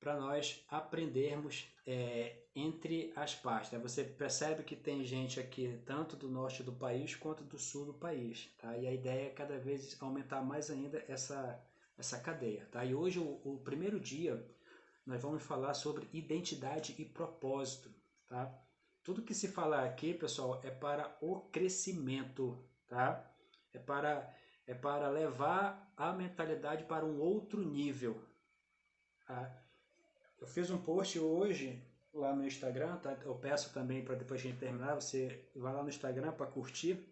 para nós aprendermos entre as partes. Né? Você percebe que tem gente aqui tanto do norte do país quanto do sul do país. Tá? E a ideia é cada vez aumentar mais ainda essa cadeia. Tá? E hoje, o primeiro dia, nós vamos falar sobre identidade e propósito. Tá? Tudo que se falar aqui, pessoal, é para o crescimento. Tá? É para levar a mentalidade para um outro nível. Tá? Eu fiz um post hoje lá no Instagram, tá? Eu peço também para depois que a gente terminar, você vai lá no Instagram para curtir,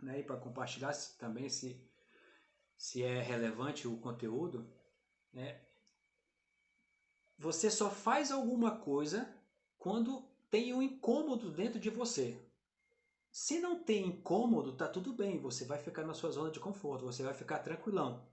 né? E para compartilhar também se é relevante o conteúdo, né? Você só faz alguma coisa quando tem um incômodo dentro de você. Se não tem incômodo, tá tudo bem, você vai ficar na sua zona de conforto, você vai ficar tranquilão.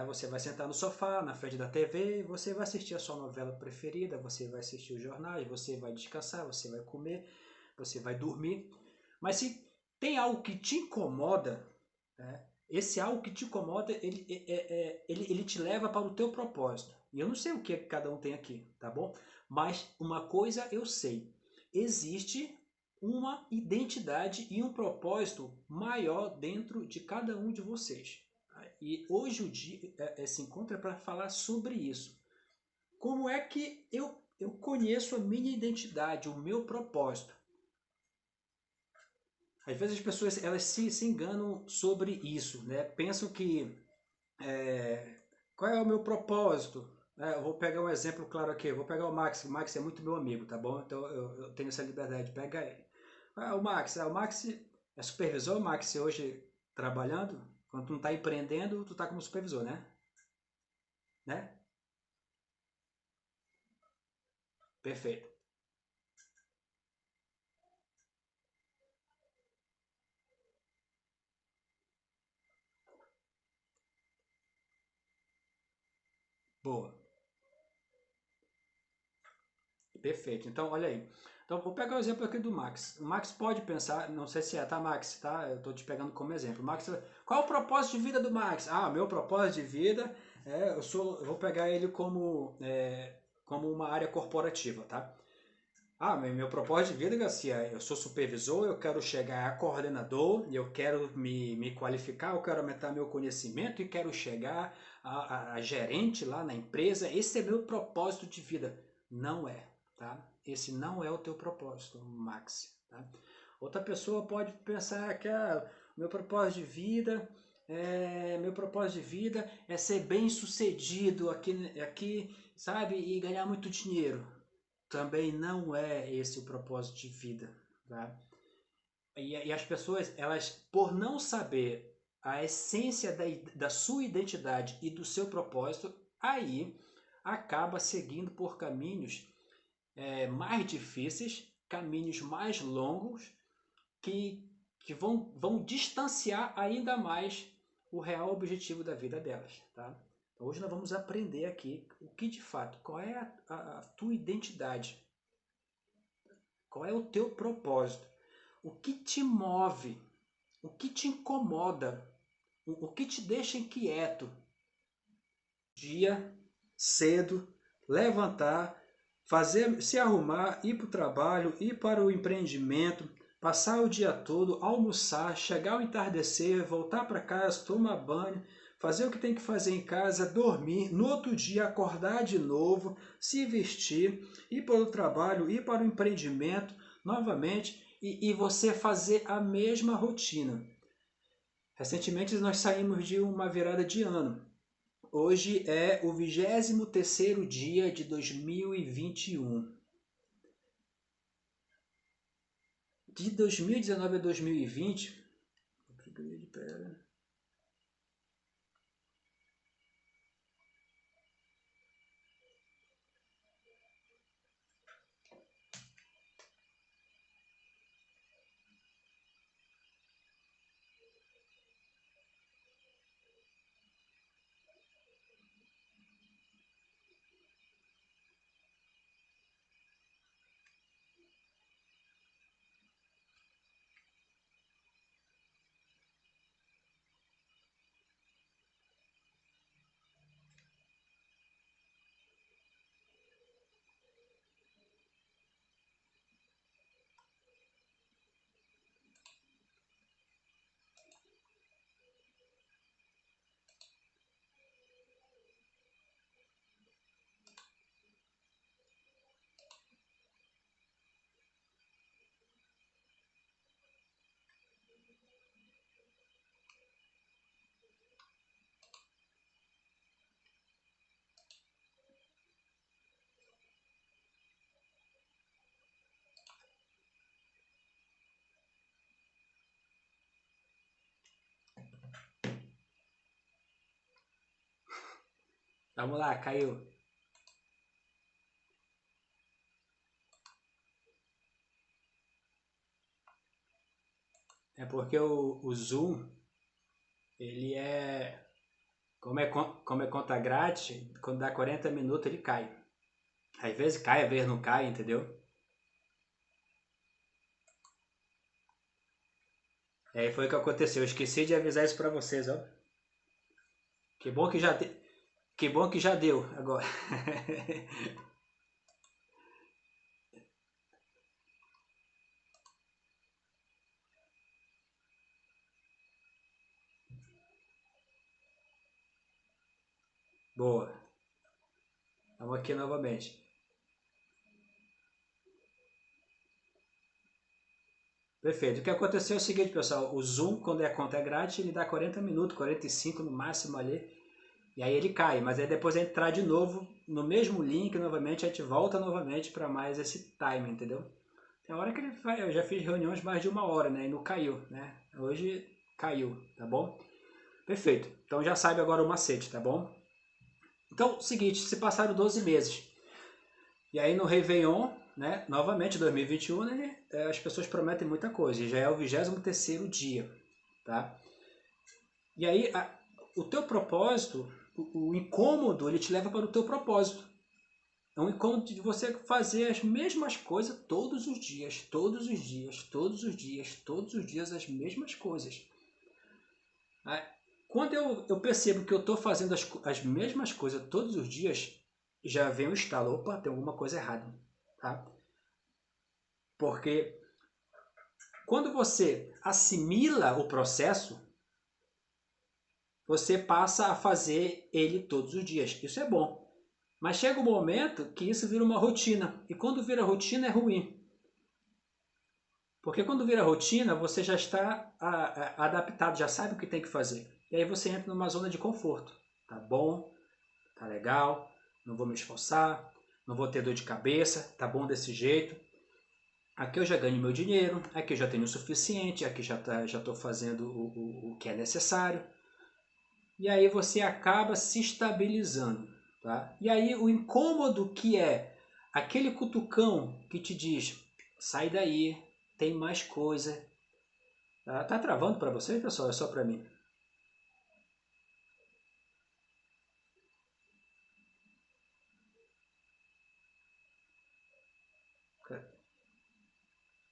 Você vai sentar no sofá, na frente da TV, você vai assistir a sua novela preferida, você vai assistir os jornais, você vai descansar, você vai comer, você vai dormir. Mas se tem algo que te incomoda, né, esse algo que te incomoda, ele te leva para o teu propósito. E eu não sei o que cada um tem aqui, tá bom? Mas uma coisa eu sei, existe uma identidade e um propósito maior dentro de cada um de vocês. E hoje o dia se encontra para falar sobre isso. Como é que eu conheço a minha identidade, o meu propósito? Às vezes as pessoas elas se enganam sobre isso, né? Pensam que qual é o meu propósito? Eu vou pegar um exemplo claro aqui, eu vou pegar o Max. O Max é muito meu amigo, tá bom? Então eu tenho essa liberdade de pegar ele. O Max é supervisor, o Max hoje trabalhando. Quando tu não está empreendendo, tu está como supervisor, né? Né? Perfeito. Boa. Perfeito. Então, olha aí. Então, vou pegar o exemplo aqui do Max. O Max pode pensar, não sei se é, tá, Max? Tá? Eu estou te pegando como exemplo. Max, qual é o propósito de vida do Max? Ah, meu propósito de vida eu vou pegar ele como uma área corporativa, tá? Ah, meu propósito de vida, Garcia, eu sou supervisor, eu quero chegar a coordenador, eu quero me qualificar, eu quero aumentar meu conhecimento e quero chegar a gerente lá na empresa. Esse é meu propósito de vida. Não é, tá? Esse não é o teu propósito, Max. Tá? Outra pessoa pode pensar que meu propósito de vida é ser bem sucedido aqui, sabe, e ganhar muito dinheiro. Também não é esse o propósito de vida, tá? E as pessoas, elas, por não saber a essência da sua identidade e do seu propósito, aí acaba seguindo por caminhos mais difíceis, caminhos mais longos, que vão distanciar ainda mais o real objetivo da vida delas, tá? Então, hoje nós vamos aprender aqui o que de fato, qual é a tua identidade, qual é o teu propósito? O que te move? O que te incomoda? O que te deixa inquieto? Dia, cedo, levantar, se arrumar, ir para o trabalho, ir para o empreendimento, passar o dia todo, almoçar, chegar ao entardecer, voltar para casa, tomar banho, fazer o que tem que fazer em casa, dormir, no outro dia acordar de novo, se vestir, ir para o trabalho, ir para o empreendimento novamente e você fazer a mesma rotina. Recentemente nós saímos de uma virada de ano. Hoje é o 23º dia de 2021. De 2019 a 2020... Vamos lá, caiu. É porque o Zoom, ele é... Como é conta grátis, quando dá 40 minutos ele cai. Às vezes cai, às vezes não cai, entendeu? E aí foi o que aconteceu. Eu esqueci de avisar isso pra vocês, ó. Que bom que já, que bom que já deu agora. Boa. Vamos aqui novamente. Perfeito. O que aconteceu é o seguinte, pessoal. O Zoom, quando é conta grátis, ele dá 40 minutos, 45 no máximo ali. E aí ele cai. Mas aí depois é entrar de novo no mesmo link, novamente, a gente volta novamente para mais esse time, entendeu? Tem hora que ele vai... Eu já fiz reuniões mais de 1 hora, né? E não caiu, né? Hoje caiu, tá bom? Perfeito. Então já sabe agora o macete, tá bom? Então, seguinte, se passaram 12 meses. E aí no Réveillon, né, novamente 2021, né, as pessoas prometem muita coisa. E já é o 23º dia, tá? E aí o teu propósito, o incômodo, ele te leva para o teu propósito. É um incômodo de você fazer as mesmas coisas todos os dias, todos os dias, todos os dias, todos os dias as mesmas coisas. Quando eu percebo que eu estou fazendo as mesmas coisas todos os dias, já vem o estalo, opa, tem alguma coisa errada, tá? Porque quando você assimila o processo, você passa a fazer ele todos os dias. Isso é bom. Mas chega um momento que isso vira uma rotina. E quando vira rotina é ruim. Porque quando vira rotina, você já está adaptado, já sabe o que tem que fazer. E aí você entra numa zona de conforto. Tá bom, tá legal, não vou me esforçar, não vou ter dor de cabeça, tá bom desse jeito. Aqui eu já ganho meu dinheiro, aqui eu já tenho o suficiente, aqui já estou fazendo o que é necessário. E aí você acaba se estabilizando. Tá? E aí o incômodo que é aquele cutucão que te diz, sai daí, tem mais coisa. Tá travando para vocês, pessoal? É só para mim?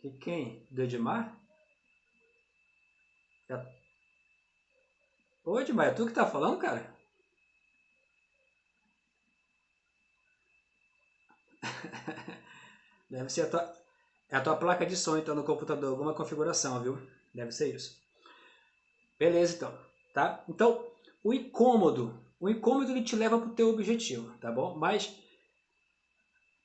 E quem? Do Edmar? Ô Edmar, é tu que tá falando, cara? Deve ser a tua placa de som, então, no computador, alguma configuração, viu? Deve ser isso. Beleza, então. Tá? Então, o incômodo ele te leva para o teu objetivo, tá bom? Mas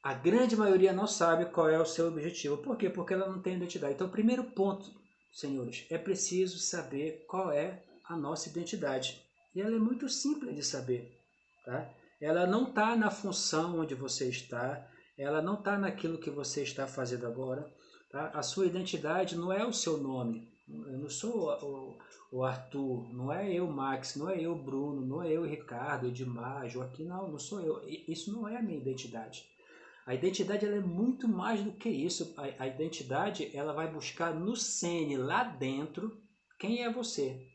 a grande maioria não sabe qual é o seu objetivo. Por quê? Porque ela não tem identidade. Então, o primeiro ponto, senhores, é preciso saber qual é a nossa identidade. E ela é muito simples de saber. Tá? Ela não está na função onde você está, ela não está naquilo que você está fazendo agora. Tá? A sua identidade não é o seu nome. Eu não sou o Arthur, não é eu, Max, não é eu, Bruno, não é eu, Ricardo, Edmar, Joaquim, não sou eu. Isso não é a minha identidade. A identidade ela é muito mais do que isso. A identidade ela vai buscar no sene, lá dentro, quem é você.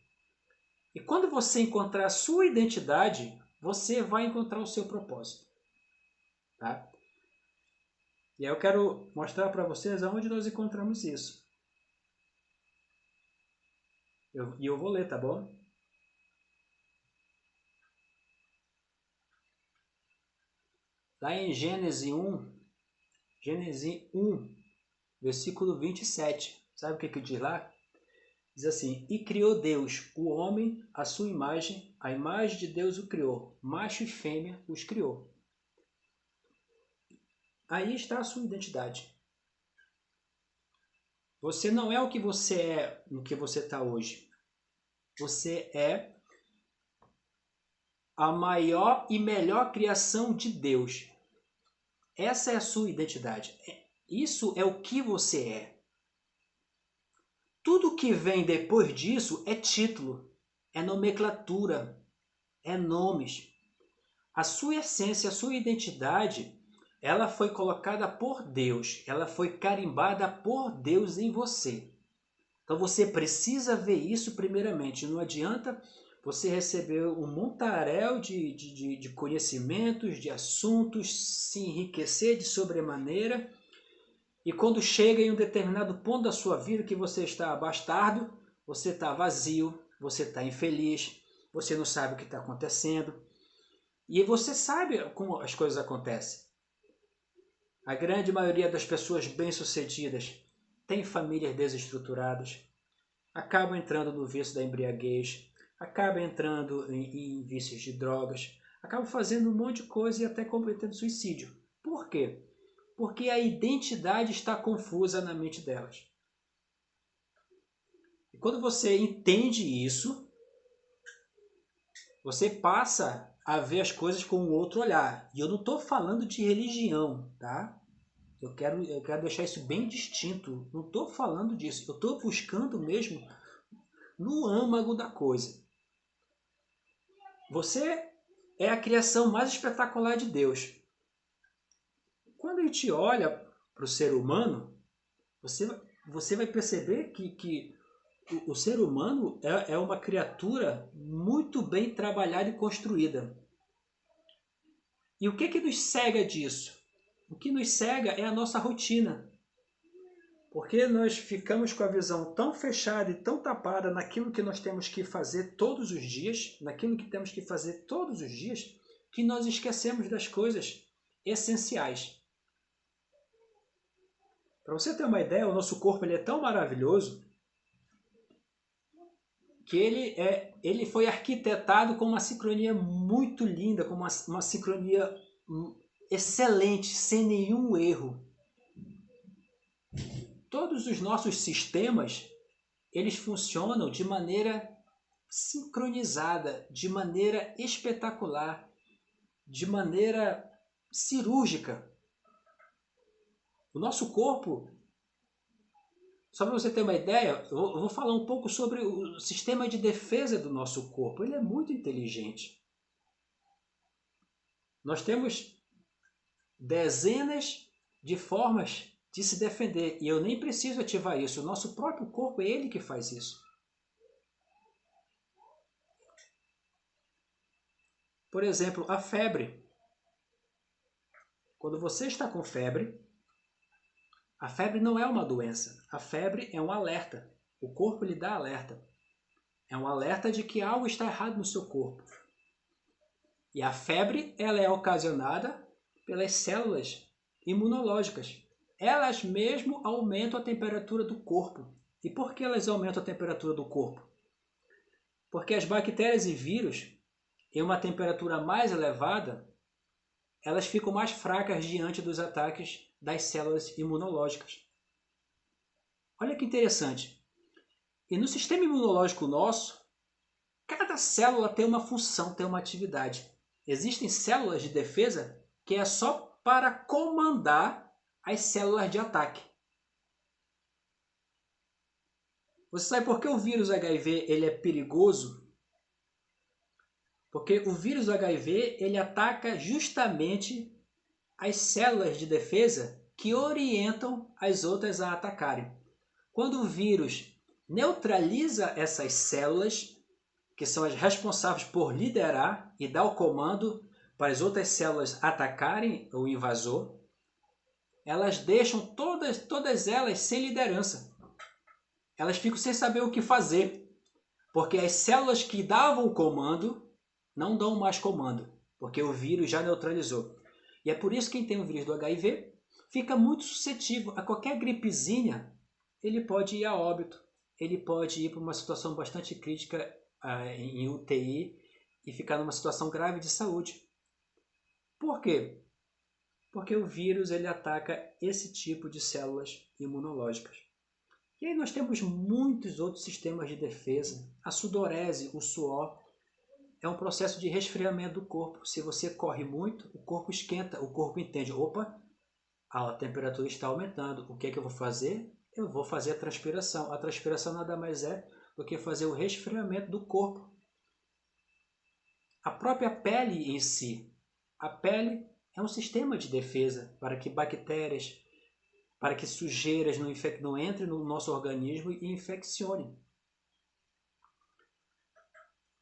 E quando você encontrar a sua identidade, você vai encontrar o seu propósito. Tá? E aí eu quero mostrar para vocês aonde nós encontramos isso. E eu vou ler, tá bom? Lá em Gênesis 1, versículo 27. Sabe o que diz lá? Diz assim, e criou Deus o homem à sua imagem, a imagem de Deus o criou, macho e fêmea os criou. Aí está a sua identidade. Você não é o que você é no que você está hoje. Você é a maior e melhor criação de Deus. Essa é a sua identidade. Isso é o que você é. Tudo que vem depois disso é título, é nomenclatura, é nomes. A sua essência, a sua identidade, ela foi colocada por Deus, ela foi carimbada por Deus em você. Então você precisa ver isso primeiramente. Não adianta você receber um montaréu de conhecimentos, de assuntos, se enriquecer de sobremaneira, e quando chega em um determinado ponto da sua vida que você está bastardo, você está vazio, você está infeliz, você não sabe o que está acontecendo. E você sabe como as coisas acontecem. A grande maioria das pessoas bem-sucedidas tem famílias desestruturadas, acabam entrando no vício da embriaguez, acabam entrando em vícios de drogas, acabam fazendo um monte de coisa e até cometendo suicídio. Por quê? Porque a identidade está confusa na mente delas. E quando você entende isso, você passa a ver as coisas com um outro olhar. E eu não estou falando de religião, tá? Eu quero deixar isso bem distinto. Não estou falando disso. Eu estou buscando mesmo no âmago da coisa. Você é a criação mais espetacular de Deus. Quando a gente olha para o ser humano, você vai perceber que o ser humano é uma criatura muito bem trabalhada e construída. E o que nos cega disso? O que nos cega é a nossa rotina. Porque nós ficamos com a visão tão fechada e tão tapada naquilo que nós temos que fazer todos os dias, que nós esquecemos das coisas essenciais. Para você ter uma ideia, o nosso corpo ele é tão maravilhoso que ele foi arquitetado com uma sincronia muito linda, com uma sincronia excelente, sem nenhum erro. Todos os nossos sistemas, eles funcionam de maneira sincronizada, de maneira espetacular, de maneira cirúrgica. O nosso corpo, só para você ter uma ideia, eu vou falar um pouco sobre o sistema de defesa do nosso corpo. Ele é muito inteligente. Nós temos dezenas de formas de se defender e eu nem preciso ativar isso. O nosso próprio corpo é ele que faz isso. Por exemplo, a febre. Quando você está com febre, a febre não é uma doença. A febre é um alerta. O corpo lhe dá alerta. É um alerta de que algo está errado no seu corpo. E a febre, ela é ocasionada pelas células imunológicas. Elas mesmo aumentam a temperatura do corpo. E por que elas aumentam a temperatura do corpo? Porque as bactérias e vírus, em uma temperatura mais elevada, elas ficam mais fracas diante dos ataques das células imunológicas. Olha que interessante. E no sistema imunológico nosso, cada célula tem uma função, tem uma atividade. Existem células de defesa que é só para comandar as células de ataque. Você sabe por que o vírus HIV ele é perigoso? Porque o vírus HIV ele ataca justamente as células de defesa que orientam as outras a atacarem. Quando o vírus neutraliza essas células, que são as responsáveis por liderar e dar o comando para as outras células atacarem o invasor, elas deixam todas elas sem liderança. Elas ficam sem saber o que fazer, porque as células que davam o comando não dão mais comando, porque o vírus já neutralizou. E é por isso que quem tem o vírus do HIV fica muito suscetível a qualquer gripezinha, ele pode ir a óbito, ele pode ir para uma situação bastante crítica em UTI e ficar numa situação grave de saúde. Por quê? Porque o vírus ele ataca esse tipo de células imunológicas. E aí nós temos muitos outros sistemas de defesa. A sudorese, o suor, é um processo de resfriamento do corpo. Se você corre muito, o corpo esquenta, o corpo entende, opa, a temperatura está aumentando. O que é que eu vou fazer? Eu vou fazer a transpiração. A transpiração nada mais é do que fazer o resfriamento do corpo. A própria pele em si, A pele é um sistema de defesa para que bactérias, para que sujeiras não entrem no nosso organismo e infeccionem.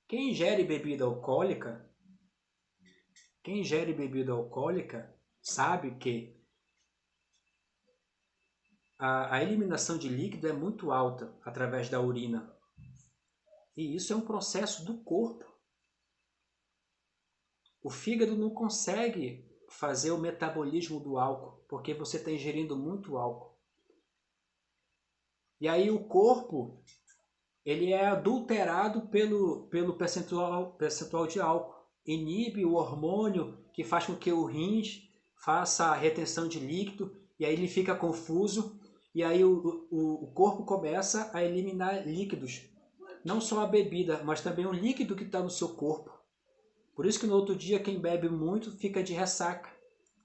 Quem ingere bebida alcoólica sabe que a eliminação de líquido é muito alta através da urina. E isso é um processo do corpo. O fígado não consegue fazer o metabolismo do álcool, porque você está ingerindo muito álcool. E aí o corpo ele é adulterado pelo percentual de álcool. Inibe o hormônio que faz com que o rins faça a retenção de líquido, e aí ele fica confuso, e aí o corpo começa a eliminar líquidos. Não só a bebida, mas também o líquido que está no seu corpo. Por isso que no outro dia quem bebe muito fica de ressaca.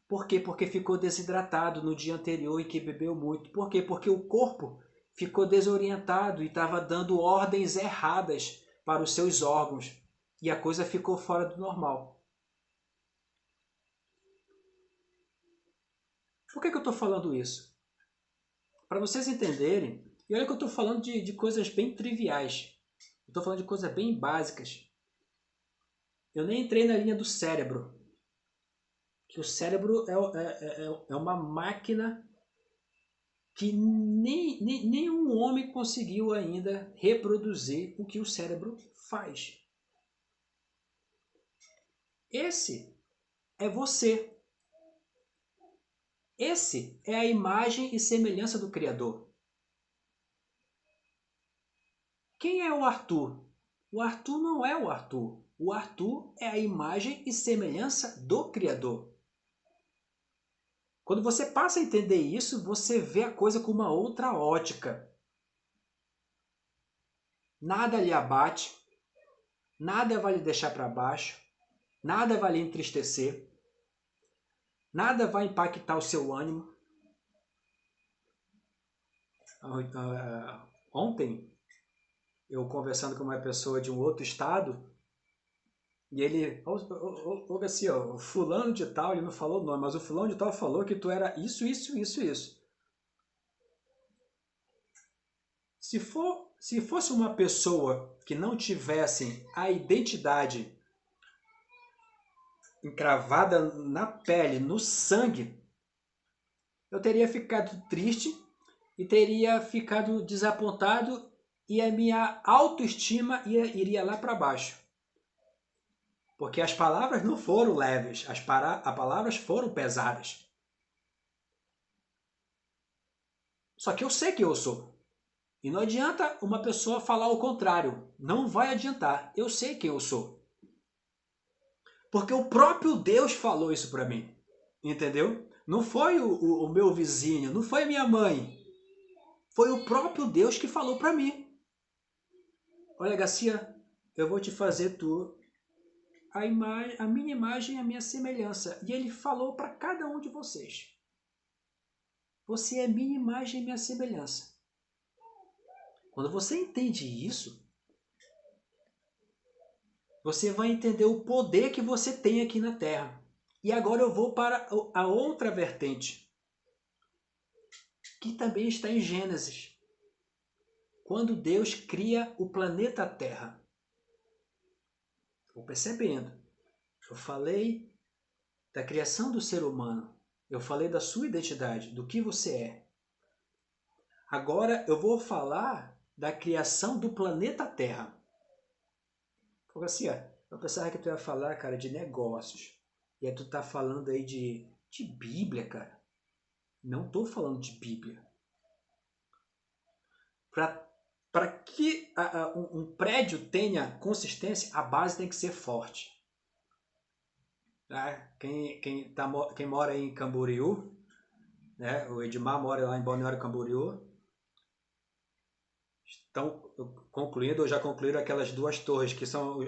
Por quê? Porque ficou desidratado no dia anterior em que bebeu muito. Por quê? Porque o corpo ficou desorientado e estava dando ordens erradas para os seus órgãos. E a coisa ficou fora do normal. Por que eu estou falando isso? Para vocês entenderem, e olha que eu estou falando de coisas bem triviais. Eu estou falando de coisas bem básicas. Eu nem entrei na linha do cérebro. Que o cérebro é uma máquina que nenhum homem conseguiu ainda reproduzir o que o cérebro faz. Esse é você. Esse é a imagem e semelhança do Criador. Quem é o Arthur? O Arthur não é o Arthur. O Arthur é a imagem e semelhança do Criador. Quando você passa a entender isso, você vê a coisa com uma outra ótica. Nada lhe abate, nada vai lhe deixar para baixo, nada vai lhe entristecer, nada vai impactar o seu ânimo. Ontem, eu conversando com uma pessoa de um outro estado, e ele, assim, ó, o fulano de tal, ele não falou o nome, mas o fulano de tal falou que tu era isso, isso, isso, isso. Se fosse uma pessoa que não tivesse a identidade encravada na pele, no sangue, eu teria ficado triste e teria ficado desapontado e a minha autoestima iria lá para baixo. Porque as palavras não foram leves, as palavras foram pesadas. Só que eu sei que eu sou. E não adianta uma pessoa falar o contrário. Não vai adiantar. Eu sei quem eu sou. Porque o próprio Deus falou isso para mim. Entendeu? Não foi o meu vizinho, não foi a minha mãe. Foi o próprio Deus que falou para mim. Olha, Garcia, eu vou te fazer a minha imagem e a minha semelhança. E ele falou para cada um de vocês. Você é minha imagem e minha semelhança. Quando você entende isso, você vai entender o poder que você tem aqui na Terra. E agora eu vou para a outra vertente, que também está em Gênesis. Quando Deus cria o planeta Terra. Vou percebendo. Eu falei da criação do ser humano. Eu falei da sua identidade, do que você é. Agora eu vou falar da criação do planeta Terra. Falei assim, ó, eu pensava que tu ia falar, cara, de negócios. E aí tu tá falando aí de Bíblia, cara. Não tô falando de Bíblia. Para que um prédio tenha consistência, a base tem que ser forte. Tá? Quem mora em Camboriú, né? O Edmar mora lá em Balneário Camboriú. Estão concluindo, ou já concluíram aquelas duas torres que são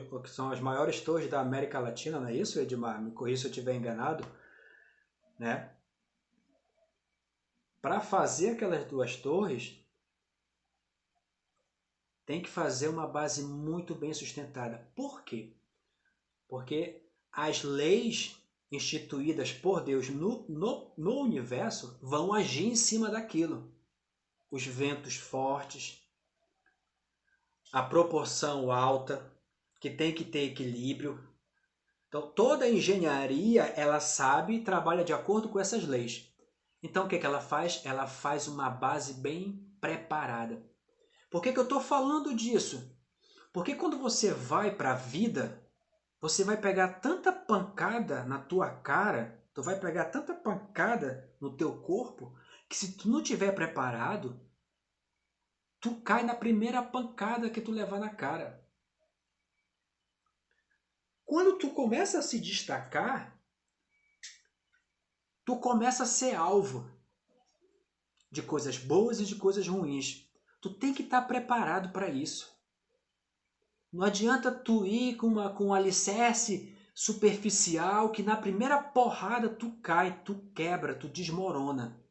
as maiores torres da América Latina, não é isso, Edmar? Me corrija se eu estiver enganado. Né? Para fazer aquelas duas torres, tem que fazer uma base muito bem sustentada. Por quê? Porque as leis instituídas por Deus no universo vão agir em cima daquilo. Os ventos fortes, a proporção alta, que tem que ter equilíbrio. Então, toda a engenharia, ela sabe e trabalha de acordo com essas leis. Então, o que ela faz? Ela faz uma base bem preparada. Por que eu estou falando disso? Porque quando você vai para a vida, você vai pegar tanta pancada na tua cara, tu vai pegar tanta pancada no teu corpo, que se tu não tiver preparado, tu cai na primeira pancada que tu levar na cara. Quando tu começa a se destacar, tu começa a ser alvo de coisas boas e de coisas ruins. Tu tem que estar preparado para isso. Não adianta tu ir com um alicerce superficial que na primeira porrada tu cai, tu quebra, tu desmorona.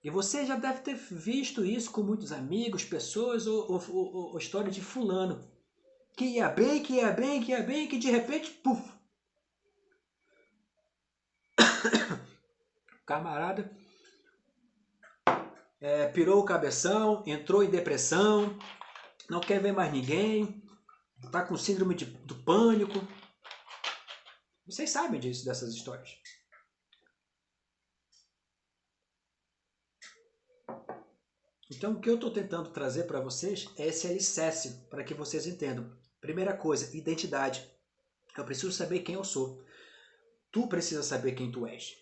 E você já deve ter visto isso com muitos amigos, pessoas, ou história de fulano. Que ia bem, que ia bem, que ia bem, que de repente, puf! Camarada pirou o cabeção, entrou em depressão, não quer ver mais ninguém, tá com síndrome do pânico. Vocês sabem disso, dessas histórias. Então, o que eu estou tentando trazer para vocês é esse alicerce, para que vocês entendam. Primeira coisa, identidade. Eu preciso saber quem eu sou. Tu precisa saber quem tu és.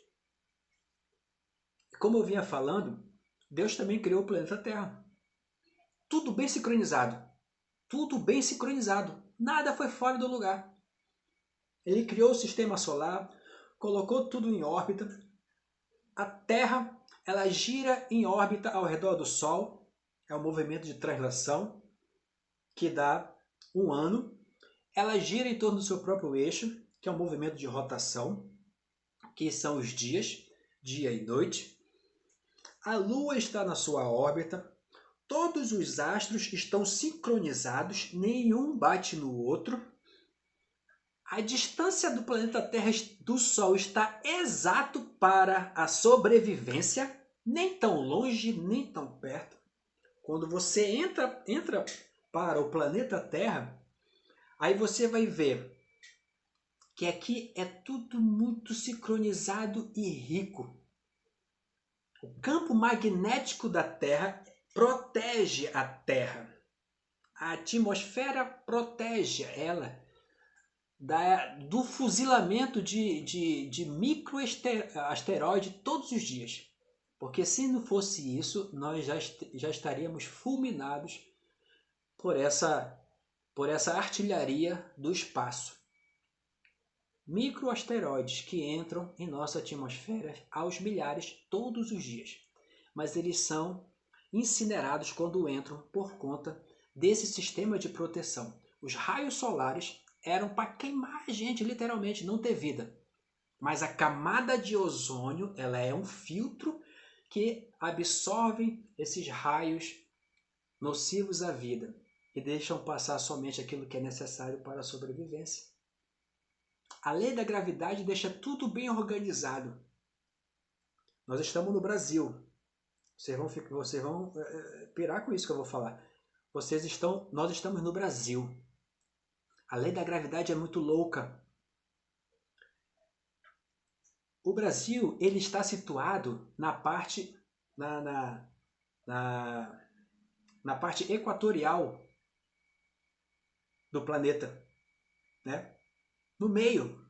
Como eu vinha falando, Deus também criou o planeta Terra. Tudo bem sincronizado. Tudo bem sincronizado. Nada foi fora do lugar. Ele criou o sistema solar, colocou tudo em órbita. A Terra, ela gira em órbita ao redor do Sol. É o movimento de translação que dá um ano. Ela gira em torno do seu próprio eixo, que é o movimento de rotação, que são os dias, dia e noite. A Lua está na sua órbita. Todos os astros estão sincronizados, nenhum bate no outro. A distância do planeta Terra do Sol está exato para a sobrevivência, nem tão longe, nem tão perto. Quando você entra para o planeta Terra, aí você vai ver que aqui é tudo muito sincronizado e rico. O campo magnético da Terra protege a Terra. A atmosfera protege ela do fuzilamento de microasteroides todos os dias. Porque se não fosse isso, nós já estaríamos fulminados por essa artilharia do espaço. Microasteroides que entram em nossa atmosfera aos milhares todos os dias. Mas eles são incinerados quando entram por conta desse sistema de proteção. Os raios solares eram para queimar a gente, literalmente, não ter vida. Mas a camada de ozônio, ela é um filtro que absorve esses raios nocivos à vida e deixam passar somente aquilo que é necessário para a sobrevivência. A lei da gravidade deixa tudo bem organizado. Nós estamos no Brasil. Vocês vão pirar com isso que eu vou falar. Nós estamos no Brasil. A lei da gravidade é muito louca. O Brasil, ele está situado na parte na parte equatorial do planeta, né? No meio.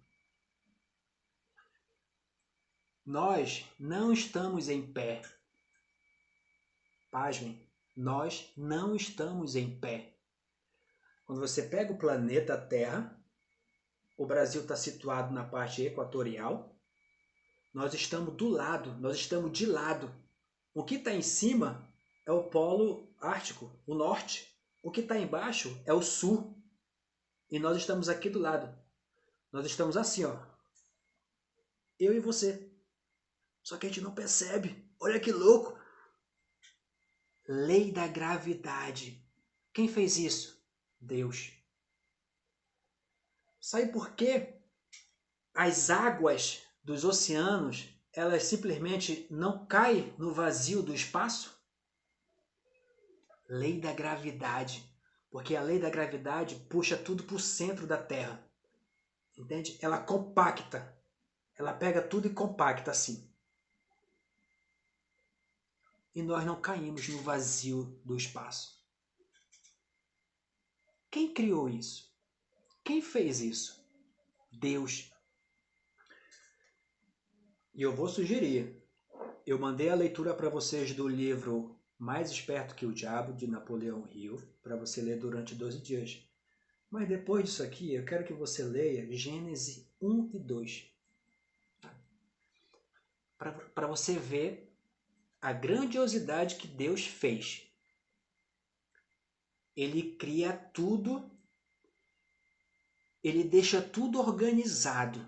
Nós não estamos em pé. Pasmem, nós não estamos em pé. Quando você pega o planeta Terra, o Brasil está situado na parte equatorial. Nós estamos do lado, nós estamos de lado. O que está em cima é o polo ártico, o norte. O que está embaixo é o sul. E nós estamos aqui do lado. Nós estamos assim, ó. Eu e você. Só que a gente não percebe. Olha que louco. Lei da gravidade. Quem fez isso? Deus. Sabe por quê? as águas dos oceanos, elas simplesmente não caem no vazio do espaço? Lei da gravidade. Porque a lei da gravidade puxa tudo para o centro da Terra. Entende? Ela compacta. Ela pega tudo e compacta assim. E nós não caímos no vazio do espaço. Quem criou isso? Quem fez isso? Deus. E eu vou sugerir. Eu mandei a leitura para vocês do livro Mais Esperto que o Diabo, de Napoleão Hill, para você ler durante 12 dias. Mas depois disso aqui, eu quero que você leia Gênesis 1 e 2. Para você ver a grandiosidade que Deus fez. Ele cria tudo, ele deixa tudo organizado.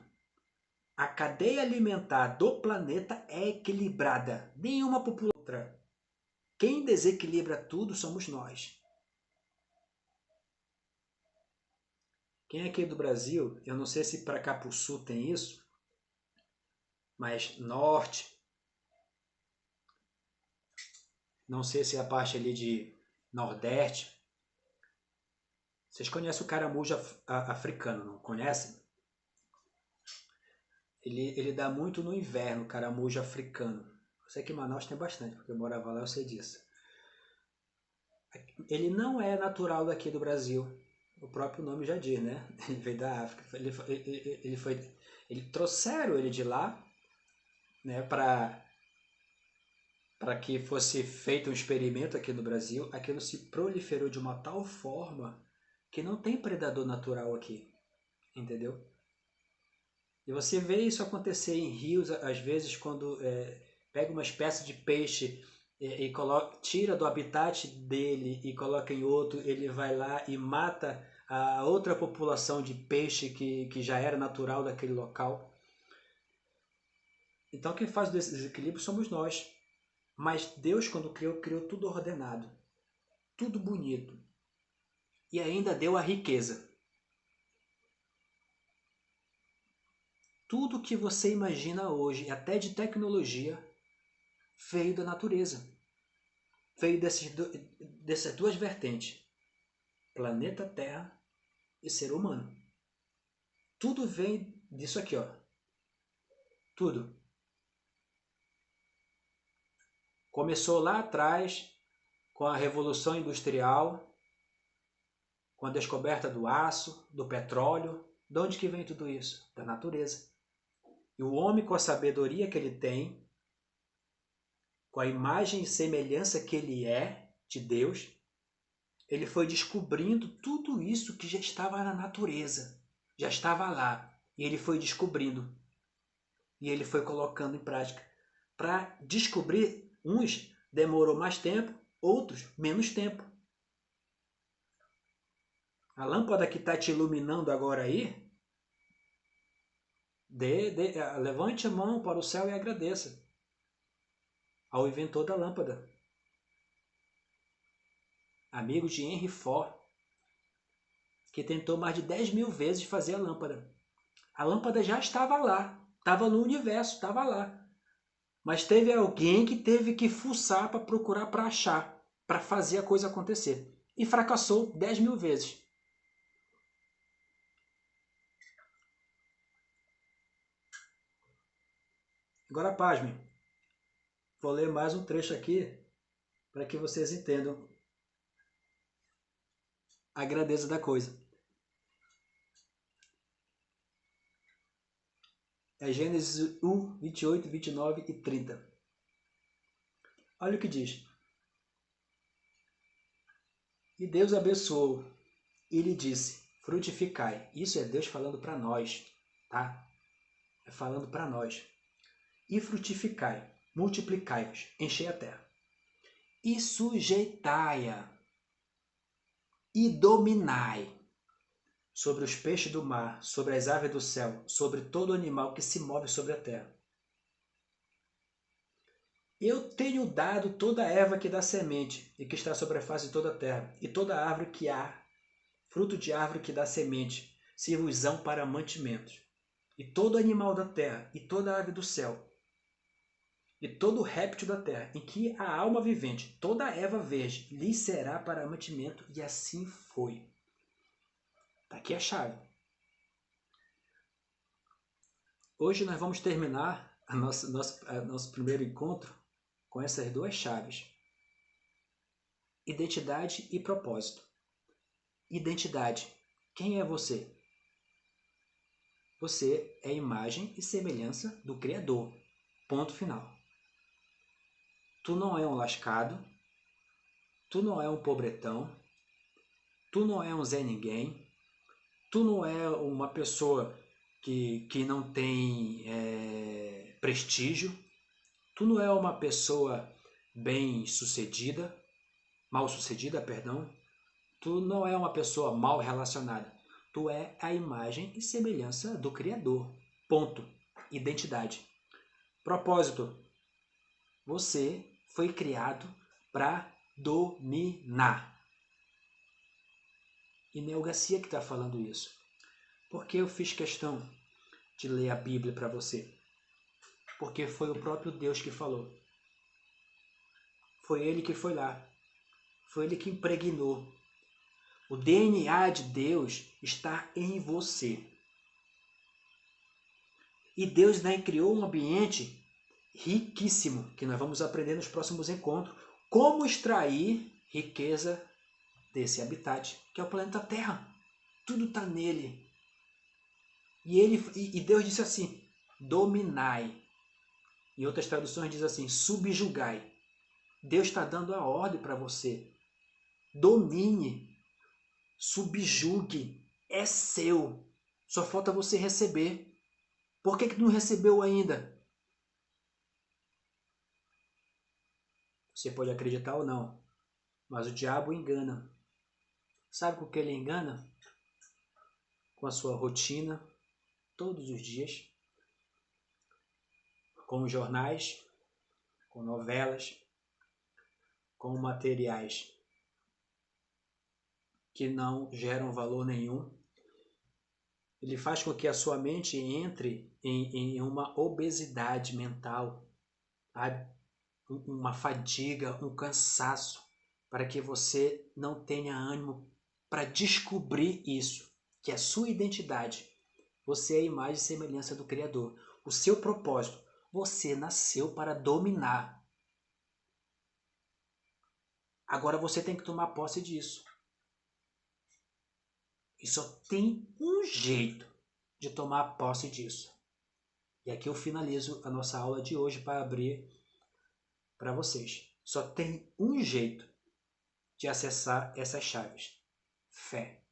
A cadeia alimentar do planeta é equilibrada. Nenhuma população outra. Quem desequilibra tudo somos nós. Quem é aqui do Brasil, eu não sei se para cá para o sul tem isso, mas norte, não sei se é a parte ali de nordeste. Vocês conhecem o caramujo africano, não conhecem? Ele dá muito no inverno, o caramujo africano. Eu sei que em Manaus tem bastante, porque eu morava lá, eu sei disso. Ele não é natural daqui do Brasil. O próprio nome já diz, né? Ele veio da África. Trouxeram ele de lá, né, para que fosse feito um experimento aqui no Brasil. Aquilo se proliferou de uma tal forma que não tem predador natural aqui, entendeu? E você vê isso acontecer em rios, às vezes, quando pega uma espécie de peixe e tira do habitat dele e coloca em outro, ele vai lá e mata a outra população de peixe que já era natural daquele local. Então quem faz o desequilíbrio somos nós. Mas Deus, quando criou tudo ordenado, tudo bonito. E ainda deu a riqueza. Tudo que você imagina hoje, até de tecnologia, veio da natureza. Veio dessas duas vertentes. Planeta Terra e ser humano. Tudo vem disso aqui, ó. Tudo. Começou lá atrás, com a Revolução Industrial, com a descoberta do aço, do petróleo. De onde que vem tudo isso? Da natureza. E o homem, com a sabedoria que ele tem, com a imagem e semelhança que ele é de Deus, ele foi descobrindo tudo isso que já estava na natureza, já estava lá, e ele foi descobrindo, e ele foi colocando em prática. Para descobrir, uns demorou mais tempo, outros menos tempo. A lâmpada que está te iluminando agora aí, levante a mão para o céu e agradeça ao inventor da lâmpada. Amigo de Henry Ford, que tentou mais de 10.000 vezes fazer a lâmpada. A lâmpada já estava lá, estava no universo, estava lá. Mas teve alguém que teve que fuçar para procurar, para achar, para fazer a coisa acontecer. E fracassou 10.000 vezes. Agora, pasmem. Vou ler mais um trecho aqui para que vocês entendam a grandeza da coisa. É Gênesis 1, 28, 29 e 30. Olha o que diz. E Deus abençoou e lhe disse, frutificai. Isso é Deus falando para nós, tá? É falando para nós. E frutificai, multiplicai-vos, enchei a terra. E sujeitai-a, e dominai sobre os peixes do mar, sobre as aves do céu, sobre todo animal que se move sobre a terra. Eu tenho dado toda a erva que dá semente e que está sobre a face de toda a terra, e toda árvore que há, fruto de árvore que dá semente, se vos para mantimentos. e todo animal da terra, e toda ave do céu, e todo réptil da terra, em que a alma vivente, toda erva verde, lhe será para mantimento, e assim foi. Está aqui a chave. Hoje nós vamos terminar nosso primeiro encontro com essas duas chaves. Identidade e propósito. Identidade. Quem é você? Você é imagem e semelhança do Criador. Ponto final. Tu não é um lascado, tu não é um pobretão, tu não é um Zé Ninguém, tu não é uma pessoa que não tem prestígio, tu não é uma pessoa bem-sucedida, mal-sucedida, perdão, tu não é uma pessoa mal relacionada, tu é a imagem e semelhança do Criador. Ponto. Identidade. Propósito. Você foi criado para dominar. E Neo Garcia que está falando isso. Por que eu fiz questão de ler a Bíblia para você? Porque foi o próprio Deus que falou. Foi Ele que foi lá. Foi Ele que impregnou. O DNA de Deus está em você. E Deus criou um ambiente riquíssimo, que nós vamos aprender nos próximos encontros, como extrair riqueza desse habitat, que é o planeta Terra. Tudo está nele. E Deus disse assim, dominai. Em outras traduções diz assim, subjugai. Deus está dando a ordem para você. Domine, subjugue, é seu. Só falta você receber. Por que não recebeu ainda? Você pode acreditar ou não, mas o diabo engana. Sabe com o que ele engana? Com a sua rotina, todos os dias, com os jornais, com novelas, com materiais que não geram valor nenhum. Ele faz com que a sua mente entre em uma obesidade mental, uma fadiga, um cansaço, para que você não tenha ânimo para descobrir isso, que é a sua identidade. Você é a imagem e semelhança do Criador. O seu propósito, você nasceu para dominar. Agora você tem que tomar posse disso. E só tem um jeito de tomar posse disso. E aqui eu finalizo a nossa aula de hoje para abrir para vocês. Só tem um jeito de acessar essas chaves. Fé.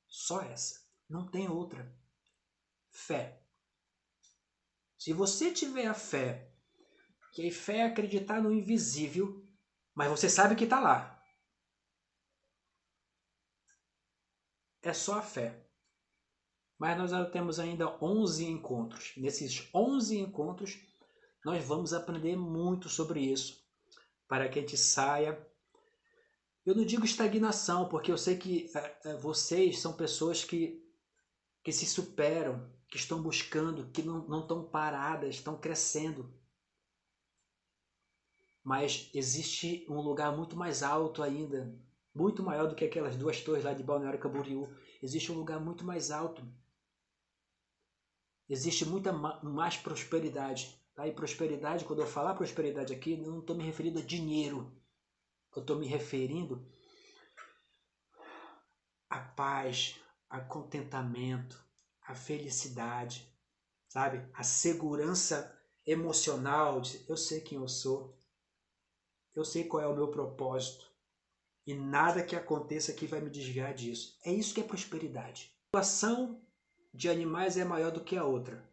Só essa. Não tem outra. Fé. Se você tiver a fé, que a fé é acreditar no invisível, mas você sabe que está lá. É só a fé. Mas nós temos ainda 11 encontros. Nesses 11 encontros, nós vamos aprender muito sobre isso, para que a gente saia. Eu não digo estagnação, porque eu sei que vocês são pessoas que se superam, que estão buscando, que não estão paradas, estão crescendo. Mas existe um lugar muito mais alto ainda, muito maior do que aquelas duas torres lá de Balneário Camboriú. Existe um lugar muito mais alto. Existe muita mais prosperidade. Tá? E prosperidade, quando eu falar prosperidade aqui, eu não estou me referindo a dinheiro. Eu estou me referindo à paz, a contentamento, a felicidade, sabe? A segurança emocional de eu sei quem eu sou, eu sei qual é o meu propósito e nada que aconteça aqui vai me desviar disso. É isso que é prosperidade. A população de animais é maior do que a outra,